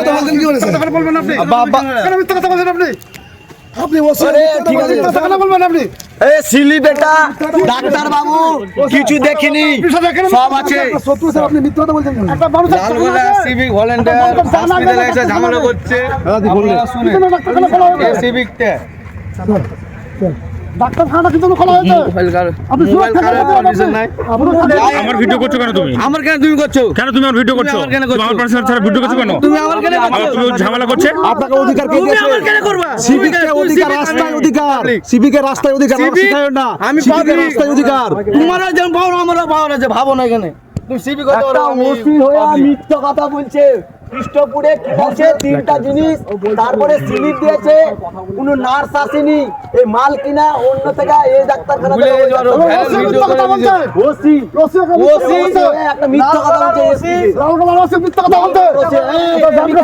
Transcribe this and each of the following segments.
কথা বলছেন কি বলেছেন? কথা বলবেন আপনি? কেন মিথ্যা কথা বলছেন আপনি? আপনি ওসি ঠিক আছে কথা বলবেন আপনি? এ সিলি বেটা ডাক্তার বাবু কিছু দেখিনি সব আছে। শত্রু স্যার আপনি মিথ্যা কথা বলছেন কেন? একটা মানুষ লালগোলা সিভিক ভলেন্টিয়ার হসপিটালে এসে ঝামেলা করছে। আপনারা শুনে সিভিকতে ডাক্তারখানা কিন্তু খোলা হয়েছে। আপনি মোবাইল কারার পারমিশন নাই। আমার ভিডিও করছো কেন তুমি? আমার কেন তুমি করছো? কেন তুমি আমার ভিডিও করছো? আমার কেন করছো? তুমি আমার পার্সোনাল ছাড়া ভিডিও করছো কেন? তুমি আমার কেন করছো? তুমি ঝামেলা করছে? আপনাকে অধিকার কে তুমি দিয়েছে? আমার কেন করবা? সিভিকের অধিকার রাস্তায় অধিকার, সিভিকের রাস্তায় অধিকার সিভিক? শিখায় না। আমি সিভিকের পাবলিক। রাস্তায় অধিকার। তোমারও যেমন পাও না আমারও পাও না, যে ভাবো না এখানে তুমি সিভিক হতে পারো। আমি ওসি হয়ে মিথ্যা কথা বলছে। কৃষ্ণপুরে কি বলছে? তিনটা জিনিস, তারপরে স্লিপ দিয়েছে, কোনো নার্স আসেনি, এই মাল কিনা অন্য থেকে এই ডাক্তারখানা ভুলে থেকে যাও, ভাইরাল ভিডিও করে দিয়েছে। ওসি ওসি একটা মিথ্যা কথা বলছে। ওসি মিথ্যা কথা বলতে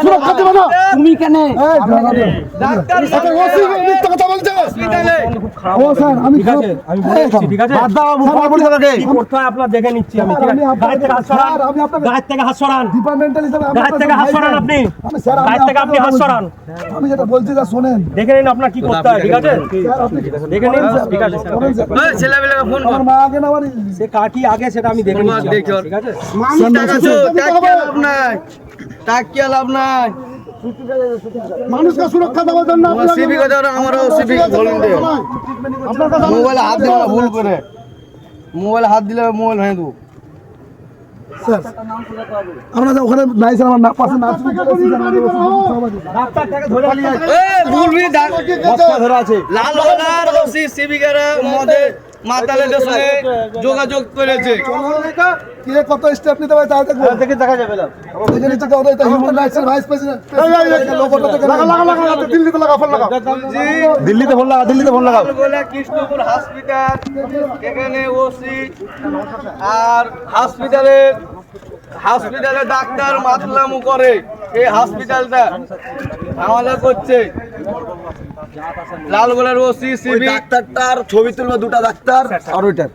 সুরক্ষা দেবে না। তুমি কেন ডাক্তার ওসি মিথ্যা কথা বলছে। হসপিটালে ও স্যার আমি ঠিক আছে, আমি বলছি, ঠিক আছে? বাদ দাও ফোন করে তাকে। কি করতে হয় আপনার দেখে নিচ্ছি আমি, ঠিক আছে? গায়ের থেকে হাত সরান, গায়ের থেকে হাত সরান, ডিপার্টমেন্টাল হিসেবে গায়ের থেকে হাত সরান আপনি, আমি স্যার গায়ের থেকে আপনি হাত সরান। আমি যেটা বলছি তা শুনেন দেখে নিন আপনার কি করতে হয়, ঠিক আছে? স্যার আপনি দেখে নিন, ঠিক আছে? করেন স্যার। ওই ছেলেবেলাকে ফোন কর। আমার মা আগে না বাড়ি সে কাকি আগে সেটা আমি দেখে নিচ্ছি, দেখো। ঠিক আছে? টাকা তো টাকা লাভ নাই, টাকা লাভ নাই। মানুষকে সুরক্ষা দেওয়ার জন্য আমার সিভিক আছে, আমারও সিভিক ভলেন্টিয়ার। মোবাইলে হাত দিলে না, ভুল করে মোবাইলে হাত দিলে মোবাইল ভেঙে দেবো। স্যার আমরা যে ওখানে নাই স্যার আমার পাশে নার্স ডাক্তার থেকে ধরে নিয়ে ভুলবি ধরা আছে লালগোলার ওসি সিভিকেরা মধ্যে মাতালেদের সঙ্গে যোগাযোগ করেছে। কে কত স্টেপ নিতে পারে তা দেখবো দেখে দেখা যাবে না। দেখে নিচ্ছে তো ওটা হিউম্যান রাইটস এর ভাইস প্রেসিডেন্ট লোগোটা থেকে দিল্লিতে লাগা ফোন লাগা। দিল্লিতে ফোন লাগা দিল্লিতে ফোন লাগা লালগোলা কৃষ্ণপুর হসপিটাল, এখানে ওসি আর হসপিটালে ডাক্তার মাতলামু করে। এই হসপিটালটা ঝামেলা করছে। লালগোলার ওসি সিভিক ডাক্তারটার ছবি তুলবে দুটো ডাক্তার আর ওইটার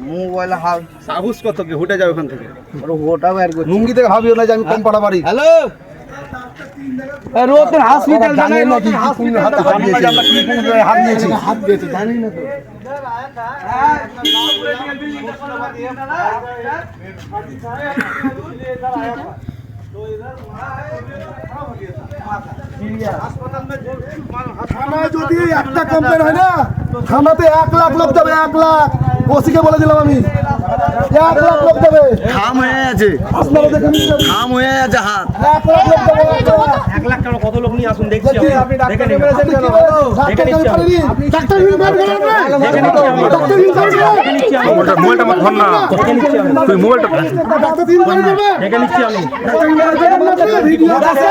মোবাইল হাত সাহস কত কি হুটে যাবে ওখান থেকে। ওটা বের করছে। লুঙ্গি থেকে ভাবিও না যে আমি কম পাড়া বাড়ি হ্যালো রোতের হসপিটাল জানেন নাকি কোন হাতে হাত দিয়েছে আমরা কি কোন জায়গায় হাত দিয়েছি হাত দিয়েছে জানি না তো থানায় যদি একটা কমপ্লেন হয় না থানাতে 1 লাখ লোক যাবে 1 লাখ ওসিকে বলে দিলাম আমি 1 লাখ লোক যাবে খাম হয়ে আছে, আপনারা দেখে নিচ্ছেন খাম হয়ে আছে হাত। 1 লাখ লোক যাবে 1 লাখ 1 লাখ টাকা কত লোক নিয়ে আসুন দেখছি দেখি, আপনি দেখে নিন। ডাক্তার কেন পারেনি ডাক্তার হিল বের করে আপনি। দেখে নিচ্ছি আমি, ডাক্তার হিল বের করে। দেখে নিচ্ছি আমি, মোবাইলটা আমার ধর না, দেখে নিচ্ছি আমি, তুই মোবাইলটা ডাক্তার হিল বের করবে। দেখে নিচ্ছি আমি। ডাক্তার হিল বের করবে না, ভিডিও আছে।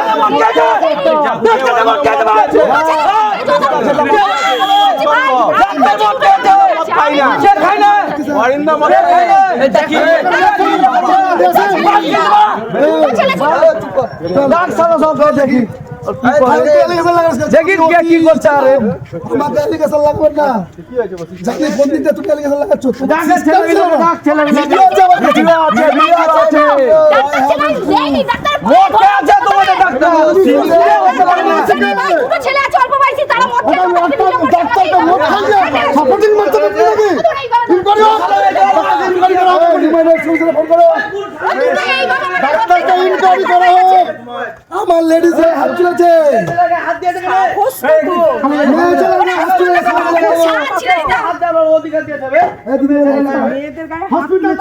দেখি দেখি কি করছে আরে আমাকে অ্যালিগেশন লাগবে না জানি ফোন দিতে তুমি অ্যালিগেশন লাগাচ্ছ আমার লেডিস হাত তুলেছে হাত দিয়ে হসপিটাল